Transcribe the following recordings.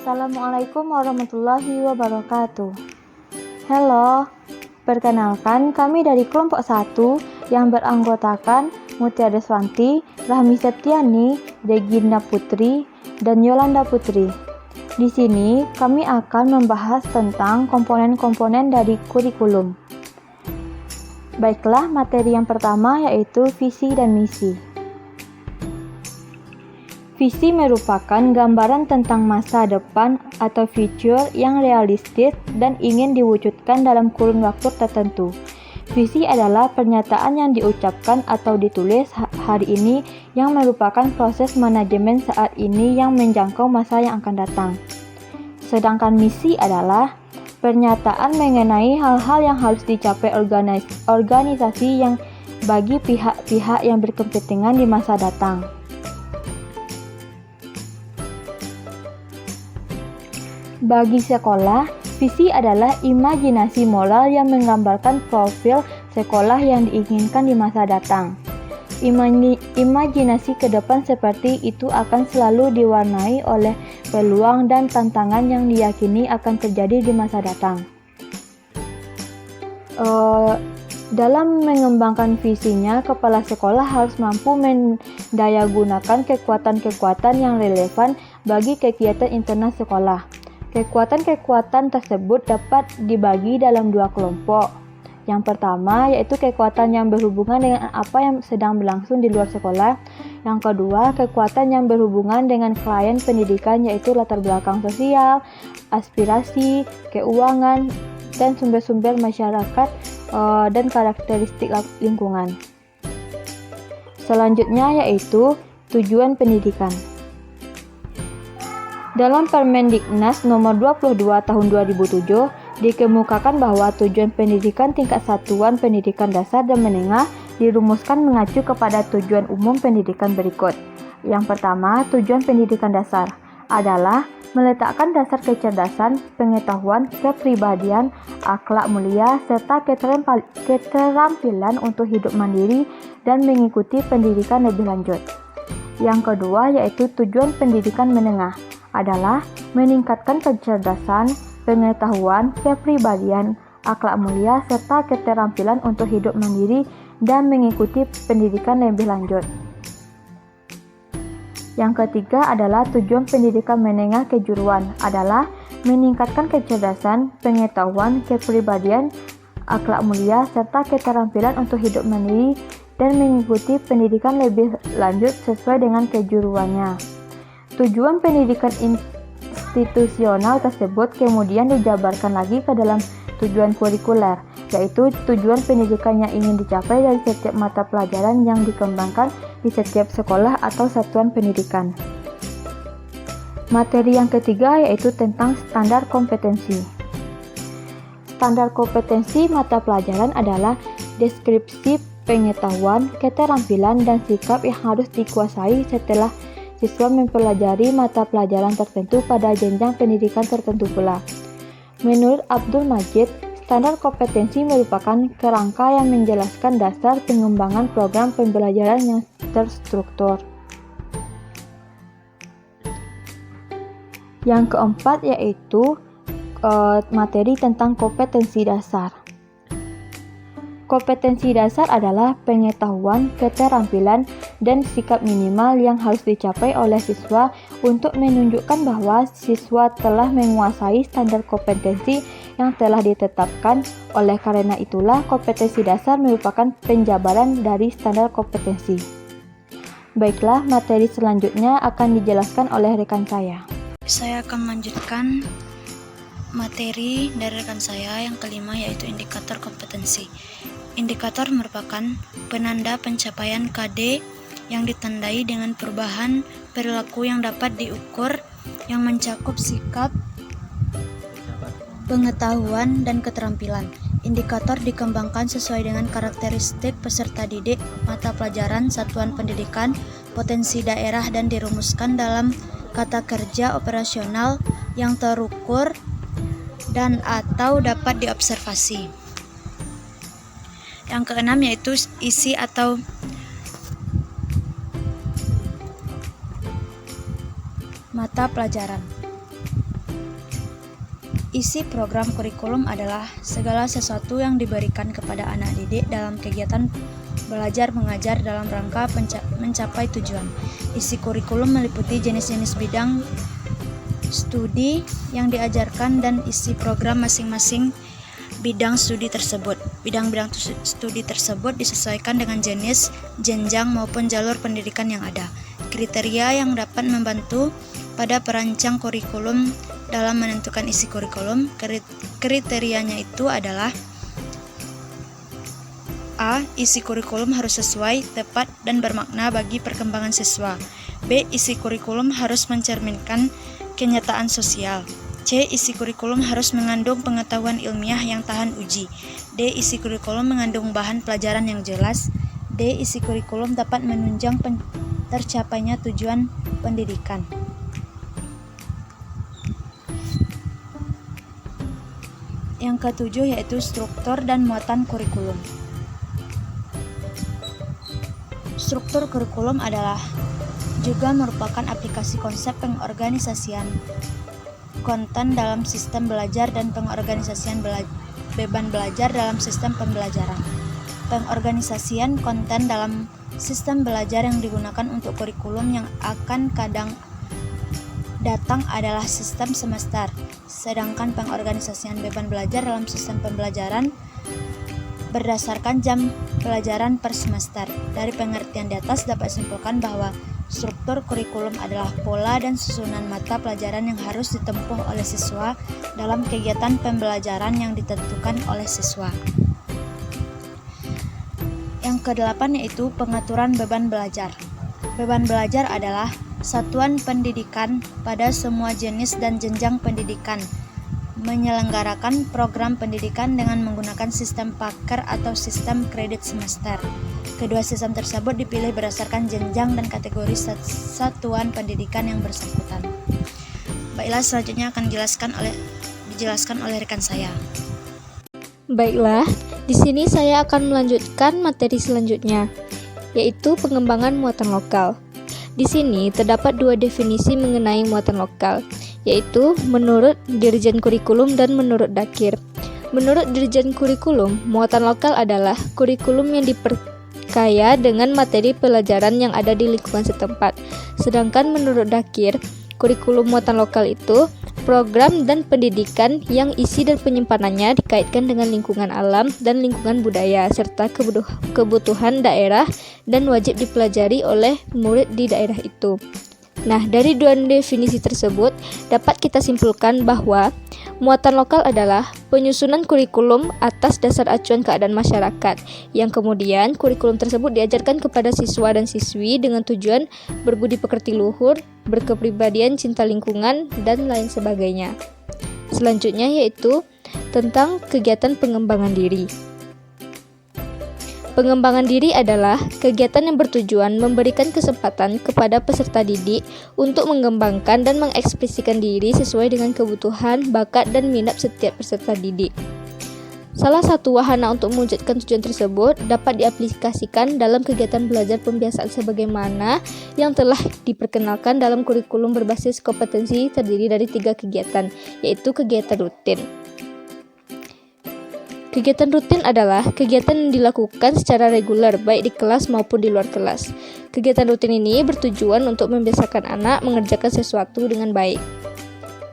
Assalamualaikum warahmatullahi wabarakatuh. Halo, perkenalkan kami dari kelompok 1 yang beranggotakan Mutia Deswanti, Rahmi Septiani, Regina Putri, dan Yolanda Putri. Di sini kami akan membahas tentang komponen-komponen dari kurikulum. Baiklah, materi yang pertama yaitu visi dan misi. Visi merupakan gambaran tentang masa depan atau future yang realistis dan ingin diwujudkan dalam kurun waktu tertentu. Visi adalah pernyataan yang diucapkan atau ditulis hari ini yang merupakan proses manajemen saat ini yang menjangkau masa yang akan datang. Sedangkan misi adalah pernyataan mengenai hal-hal yang harus dicapai organisasi yang bagi pihak-pihak yang berkepentingan di masa datang. Bagi sekolah, visi adalah imajinasi moral yang menggambarkan profil sekolah yang diinginkan di masa datang. Imajinasi ke depan seperti itu akan selalu diwarnai oleh peluang dan tantangan yang diyakini akan terjadi di masa datang. Dalam mengembangkan visinya, kepala sekolah harus mampu mendayagunakan kekuatan-kekuatan yang relevan bagi kegiatan internal sekolah. Kekuatan-kekuatan tersebut dapat dibagi dalam 2 kelompok. Yang pertama yaitu kekuatan yang berhubungan dengan apa yang sedang berlangsung di luar sekolah. Yang kedua, kekuatan yang berhubungan dengan klien pendidikan yaitu latar belakang sosial, aspirasi, keuangan, dan sumber-sumber masyarakat dan karakteristik lingkungan. Selanjutnya yaitu tujuan pendidikan. Dalam Permendiknas nomor 22 tahun 2007 dikemukakan bahwa tujuan pendidikan tingkat satuan pendidikan dasar dan menengah dirumuskan mengacu kepada tujuan umum pendidikan berikut. Yang pertama, tujuan pendidikan dasar adalah meletakkan dasar kecerdasan, pengetahuan, kepribadian, akhlak mulia, serta keterampilan untuk hidup mandiri dan mengikuti pendidikan lebih lanjut. Yang kedua yaitu tujuan pendidikan menengah adalah meningkatkan kecerdasan, pengetahuan, kepribadian, akhlak mulia, serta keterampilan untuk hidup mandiri dan mengikuti pendidikan lebih lanjut. Yang ketiga adalah tujuan pendidikan menengah kejuruan adalah meningkatkan kecerdasan, pengetahuan, kepribadian, akhlak mulia, serta keterampilan untuk hidup mandiri dan mengikuti pendidikan lebih lanjut sesuai dengan kejuruannya. Tujuan pendidikan institusional tersebut kemudian dijabarkan lagi ke dalam tujuan kurikuler, yaitu tujuan pendidikan yang ingin dicapai dari setiap mata pelajaran yang dikembangkan di setiap sekolah atau satuan pendidikan. Materi yang ketiga yaitu tentang standar kompetensi. Standar kompetensi mata pelajaran adalah deskripsi pengetahuan, keterampilan, dan sikap yang harus dikuasai setelah siswa mempelajari mata pelajaran tertentu pada jenjang pendidikan tertentu pula. Menurut Abdul Majid, standar kompetensi merupakan kerangka yang menjelaskan dasar pengembangan program pembelajaran yang terstruktur. Yang keempat yaitu materi tentang kompetensi dasar. Kompetensi dasar adalah pengetahuan, keterampilan, dan sikap minimal yang harus dicapai oleh siswa untuk menunjukkan bahwa siswa telah menguasai standar kompetensi yang telah ditetapkan. Oleh karena itulah, kompetensi dasar merupakan penjabaran dari standar kompetensi. Baiklah, materi selanjutnya akan dijelaskan oleh rekan saya. Saya akan melanjutkan materi dari rekan saya yang kelima yaitu indikator kompetensi. Indikator merupakan penanda pencapaian KD yang ditandai dengan perubahan perilaku yang dapat diukur yang mencakup sikap, pengetahuan, dan keterampilan. Indikator dikembangkan sesuai dengan karakteristik peserta didik, mata pelajaran, satuan pendidikan, potensi daerah, dan dirumuskan dalam kata kerja operasional yang terukur dan atau dapat diobservasi. Yang keenam yaitu isi atau mata pelajaran. Isi program kurikulum adalah segala sesuatu yang diberikan kepada anak didik dalam kegiatan belajar mengajar dalam rangka mencapai tujuan. Isi kurikulum meliputi jenis-jenis bidang studi yang diajarkan dan isi program masing-masing bidang studi tersebut. Bidang-bidang studi tersebut disesuaikan dengan jenis, jenjang maupun jalur pendidikan yang ada. Kriteria yang dapat membantu pada perancang kurikulum dalam menentukan isi kurikulum. Kriterianya itu adalah: A. Isi kurikulum harus sesuai, tepat, dan bermakna bagi perkembangan siswa. B. Isi kurikulum harus mencerminkan kenyataan sosial. C. Isi kurikulum harus mengandung pengetahuan ilmiah yang tahan uji. D. Isi kurikulum mengandung bahan pelajaran yang jelas. D. Isi kurikulum dapat menunjang tercapainya tujuan pendidikan. Yang ketujuh yaitu struktur dan muatan kurikulum. Struktur kurikulum adalah juga merupakan aplikasi konsep pengorganisasian konten dalam sistem belajar dan pengorganisasian beban belajar dalam sistem pembelajaran. Pengorganisasian konten dalam sistem belajar yang digunakan untuk kurikulum yang akan kadang datang adalah sistem semester, sedangkan pengorganisasian beban belajar dalam sistem pembelajaran berdasarkan jam pelajaran per semester. Dari pengertian di atas dapat disimpulkan bahwa struktur kurikulum adalah pola dan susunan mata pelajaran yang harus ditempuh oleh siswa dalam kegiatan pembelajaran yang ditentukan oleh siswa. Yang kedelapan yaitu pengaturan beban belajar. Beban belajar adalah satuan pendidikan pada semua jenis dan jenjang pendidikan menyelenggarakan program pendidikan dengan menggunakan sistem paker atau sistem kredit semester. Kedua sistem tersebut dipilih berdasarkan jenjang dan kategori satuan pendidikan yang bersangkutan. Baiklah, selanjutnya akan dijelaskan oleh rekan saya. Baiklah, di sini saya akan melanjutkan materi selanjutnya, yaitu pengembangan muatan lokal. Di sini terdapat dua definisi mengenai muatan lokal, yaitu menurut Dirjen Kurikulum dan menurut Dakir. Menurut Dirjen Kurikulum, muatan lokal adalah kurikulum yang diperkaya dengan materi pelajaran yang ada di lingkungan setempat. Sedangkan menurut Dakir, kurikulum muatan lokal itu program dan pendidikan yang isi dan penyimpanannya dikaitkan dengan lingkungan alam dan lingkungan budaya, serta kebutuhan daerah dan wajib dipelajari oleh murid di daerah itu. Nah, dari dua definisi tersebut dapat kita simpulkan bahwa muatan lokal adalah penyusunan kurikulum atas dasar acuan keadaan masyarakat, yang kemudian kurikulum tersebut diajarkan kepada siswa dan siswi dengan tujuan berbudi pekerti luhur, berkepribadian cinta lingkungan, dan lain sebagainya. Selanjutnya yaitu tentang kegiatan pengembangan diri. Pengembangan diri adalah kegiatan yang bertujuan memberikan kesempatan kepada peserta didik untuk mengembangkan dan mengekspresikan diri sesuai dengan kebutuhan, bakat, dan minat setiap peserta didik. Salah satu wahana untuk mewujudkan tujuan tersebut dapat diaplikasikan dalam kegiatan belajar pembiasaan sebagaimana yang telah diperkenalkan dalam kurikulum berbasis kompetensi terdiri dari 3 kegiatan, yaitu kegiatan rutin. Kegiatan rutin adalah kegiatan yang dilakukan secara reguler, baik di kelas maupun di luar kelas. Kegiatan rutin ini bertujuan untuk membiasakan anak mengerjakan sesuatu dengan baik.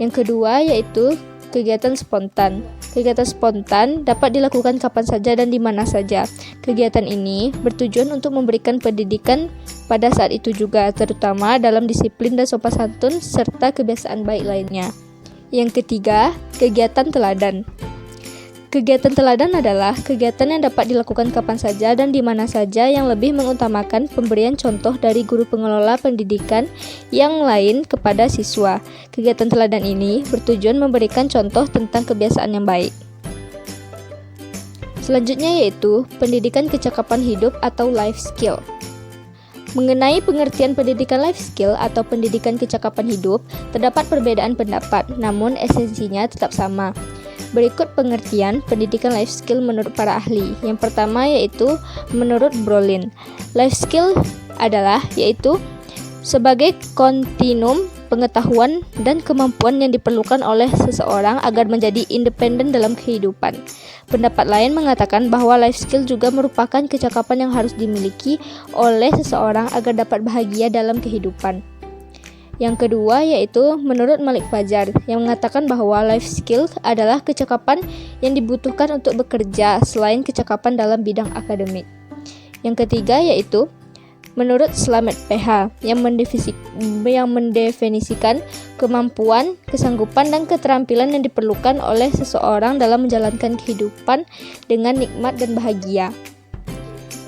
Yang kedua yaitu kegiatan spontan. Kegiatan spontan dapat dilakukan kapan saja dan di mana saja. Kegiatan ini bertujuan untuk memberikan pendidikan pada saat itu juga, terutama dalam disiplin dan sopan santun serta kebiasaan baik lainnya. Yang ketiga, kegiatan teladan. Kegiatan teladan adalah kegiatan yang dapat dilakukan kapan saja dan di mana saja yang lebih mengutamakan pemberian contoh dari guru pengelola pendidikan yang lain kepada siswa. Kegiatan teladan ini bertujuan memberikan contoh tentang kebiasaan yang baik. Selanjutnya yaitu pendidikan kecakapan hidup atau life skill. Mengenai pengertian pendidikan life skill atau pendidikan kecakapan hidup, terdapat perbedaan pendapat, namun esensinya tetap sama. Berikut pengertian pendidikan life skill menurut para ahli. Yang pertama yaitu menurut Brolin. Life skill adalah yaitu sebagai kontinum pengetahuan dan kemampuan yang diperlukan oleh seseorang agar menjadi independen dalam kehidupan. Pendapat lain mengatakan bahwa life skill juga merupakan kecakapan yang harus dimiliki oleh seseorang agar dapat bahagia dalam kehidupan. Yang kedua yaitu menurut Malik Fajar yang mengatakan bahwa life skill adalah kecakapan yang dibutuhkan untuk bekerja selain kecakapan dalam bidang akademik. Yang ketiga yaitu menurut Slamet PH yang mendefinisikan kemampuan, kesanggupan, dan keterampilan yang diperlukan oleh seseorang dalam menjalankan kehidupan dengan nikmat dan bahagia.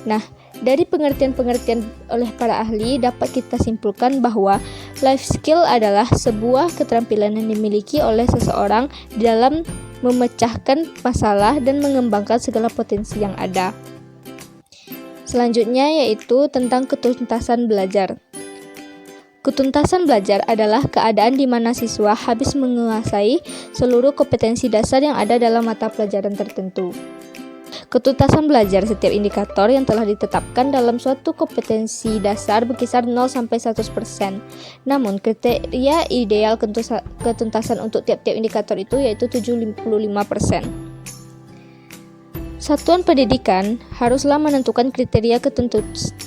Nah, dari pengertian-pengertian oleh para ahli dapat kita simpulkan bahwa life skill adalah sebuah keterampilan yang dimiliki oleh seseorang dalam memecahkan masalah dan mengembangkan segala potensi yang ada. Selanjutnya yaitu tentang ketuntasan belajar. Ketuntasan belajar adalah keadaan di mana siswa habis menguasai seluruh kompetensi dasar yang ada dalam mata pelajaran tertentu. Ketuntasan belajar setiap indikator yang telah ditetapkan dalam suatu kompetensi dasar berkisar 0-100%. Namun, kriteria ideal ketuntasan untuk tiap-tiap indikator itu yaitu 75%. Satuan pendidikan haruslah menentukan kriteria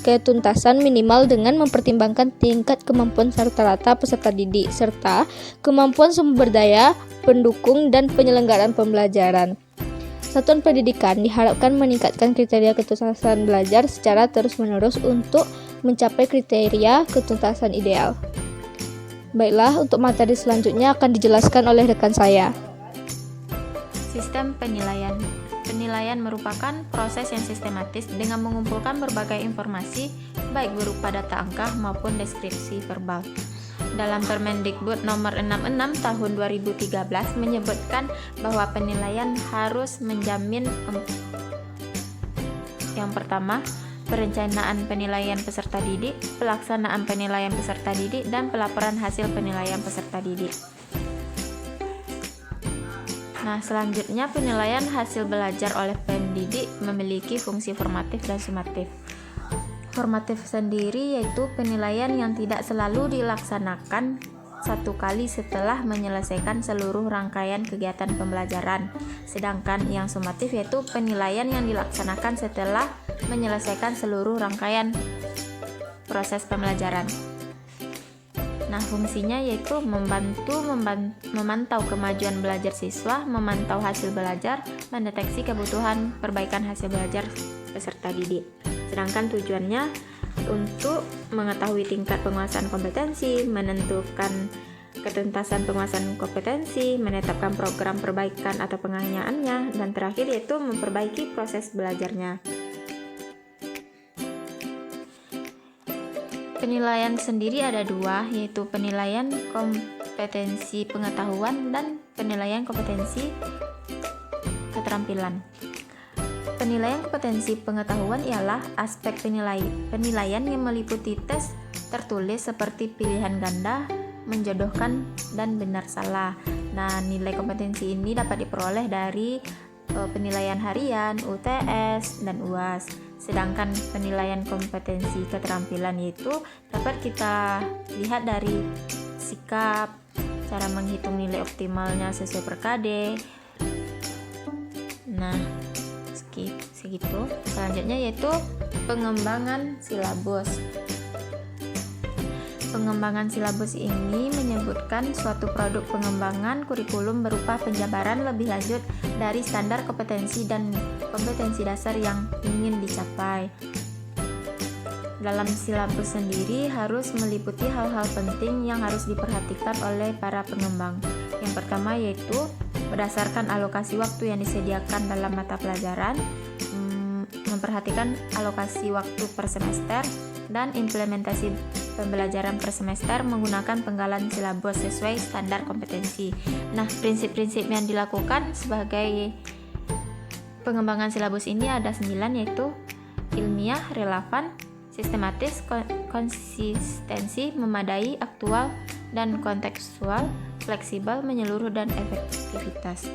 ketuntasan minimal dengan mempertimbangkan tingkat kemampuan rata-rata peserta didik serta kemampuan sumber daya, pendukung, dan penyelenggaraan pembelajaran. Satuan pendidikan diharapkan meningkatkan kriteria ketuntasan belajar secara terus-menerus untuk mencapai kriteria ketuntasan ideal. Baiklah, untuk materi selanjutnya akan dijelaskan oleh rekan saya. Sistem penilaian. Penilaian merupakan proses yang sistematis dengan mengumpulkan berbagai informasi, baik berupa data angka maupun deskripsi verbal. Dalam Permendikbud nomor 66 tahun 2013 menyebutkan bahwa penilaian harus menjamin yang pertama, perencanaan penilaian peserta didik, pelaksanaan penilaian peserta didik, dan pelaporan hasil penilaian peserta didik. Nah, selanjutnya penilaian hasil belajar oleh pendidik memiliki fungsi formatif dan sumatif. Formatif sendiri yaitu penilaian yang tidak selalu dilaksanakan satu kali setelah menyelesaikan seluruh rangkaian kegiatan pembelajaran. Sedangkan yang sumatif yaitu penilaian yang dilaksanakan setelah menyelesaikan seluruh rangkaian proses pembelajaran. Nah, fungsinya yaitu memantau kemajuan belajar siswa, memantau hasil belajar, mendeteksi kebutuhan perbaikan hasil belajar peserta didik. Sedangkan tujuannya untuk mengetahui tingkat penguasaan kompetensi, menentukan ketuntasan penguasaan kompetensi, menetapkan program perbaikan atau pengayaannya, dan terakhir yaitu memperbaiki proses belajarnya. Penilaian sendiri ada dua, yaitu penilaian kompetensi pengetahuan dan penilaian kompetensi keterampilan. Penilaian kompetensi pengetahuan ialah aspek penilaian yang meliputi tes tertulis seperti pilihan ganda, menjodohkan, dan benar salah. Nah, nilai kompetensi ini dapat diperoleh dari penilaian harian, UTS, dan UAS. Sedangkan penilaian kompetensi keterampilan itu dapat kita lihat dari sikap, cara menghitung nilai optimalnya sesuai per KD. Nah, segitu. Selanjutnya yaitu pengembangan silabus. Pengembangan silabus ini menyebutkan suatu produk pengembangan kurikulum berupa penjabaran lebih lanjut dari standar kompetensi dan kompetensi dasar yang ingin dicapai. Dalam silabus sendiri harus meliputi hal-hal penting yang harus diperhatikan oleh para pengembang. Yang pertama yaitu berdasarkan alokasi waktu yang disediakan dalam mata pelajaran, memperhatikan alokasi waktu per semester, dan implementasi pembelajaran per semester menggunakan penggalan silabus sesuai standar kompetensi. Nah, prinsip-prinsip yang dilakukan sebagai pengembangan silabus ini ada 9, yaitu ilmiah, relevan, sistematis, konsistensi, memadai, aktual, dan kontekstual, fleksibel, menyeluruh, dan efektivitas.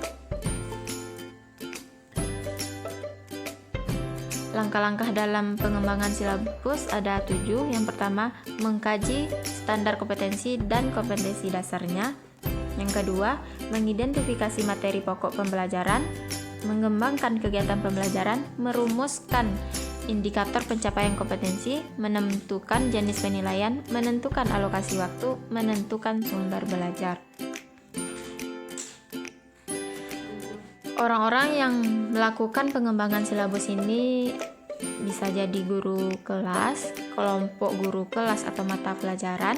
Langkah-langkah dalam pengembangan silabus ada 7. Yang pertama, mengkaji standar kompetensi dan kompetensi dasarnya. Yang kedua, mengidentifikasi materi pokok pembelajaran, mengembangkan kegiatan pembelajaran, merumuskan indikator pencapaian kompetensi, menentukan jenis penilaian, menentukan alokasi waktu, menentukan sumber belajar. Orang-orang yang melakukan pengembangan silabus ini bisa jadi guru kelas, kelompok guru kelas atau mata pelajaran,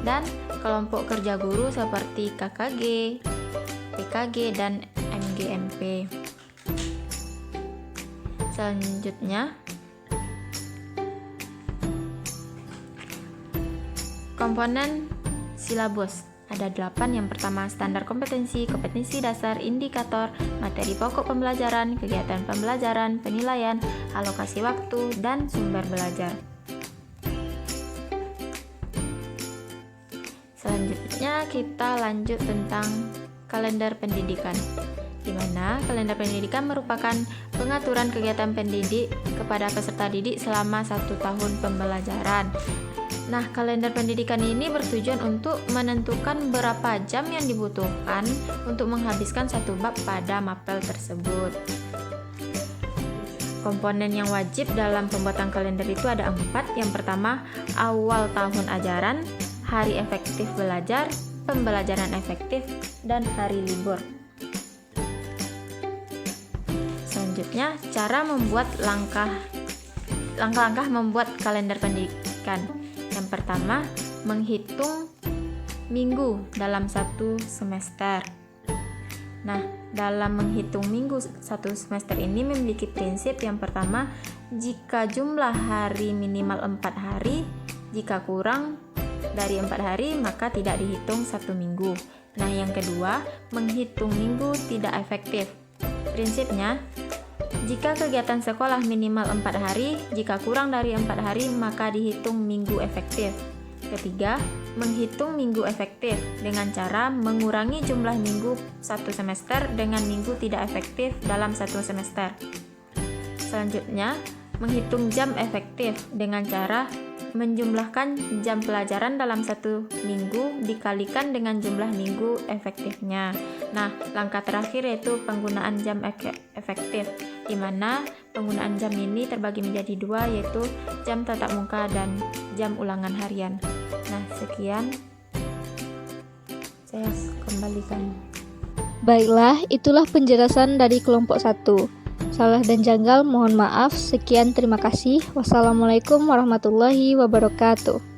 dan kelompok kerja guru seperti KKG, PKG, dan MGMP. Selanjutnya, komponen silabus ada 8. Yang pertama, standar kompetensi, kompetensi dasar, indikator, materi pokok pembelajaran, kegiatan pembelajaran, penilaian, alokasi waktu, dan sumber belajar. Selanjutnya kita lanjut tentang kalender pendidikan, di mana kalender pendidikan merupakan pengaturan kegiatan pendidik kepada peserta didik selama 1 tahun pembelajaran. Nah, kalender pendidikan ini bertujuan untuk menentukan berapa jam yang dibutuhkan untuk menghabiskan satu bab pada mapel tersebut. Komponen yang wajib dalam pembuatan kalender itu ada 4. Yang pertama, awal tahun ajaran, hari efektif belajar, pembelajaran efektif, dan hari libur. Selanjutnya, cara membuat langkah-langkah membuat kalender pendidikan. Yang pertama, menghitung minggu dalam 1 semester. Nah, dalam menghitung minggu 1 semester ini memiliki prinsip. Yang pertama, jika jumlah hari minimal 4 hari, jika kurang dari 4 hari maka tidak dihitung 1 minggu. Nah, yang kedua, menghitung minggu tidak efektif. Prinsipnya, jika kegiatan sekolah minimal 4 hari, jika kurang dari 4 hari maka dihitung minggu efektif. Ketiga, menghitung minggu efektif dengan cara mengurangi jumlah minggu 1 semester dengan minggu tidak efektif dalam 1 semester. Selanjutnya, menghitung jam efektif dengan cara menjumlahkan jam pelajaran dalam 1 minggu dikalikan dengan jumlah minggu efektifnya. Nah, langkah terakhir yaitu penggunaan jam efektif, di mana penggunaan jam ini terbagi menjadi 2, yaitu jam tatap muka dan jam ulangan harian. Nah, sekian saya kembalikan. Baiklah, itulah penjelasan dari kelompok 1. Salah dan janggal mohon maaf. Sekian, terima kasih. Wassalamualaikum warahmatullahi wabarakatuh.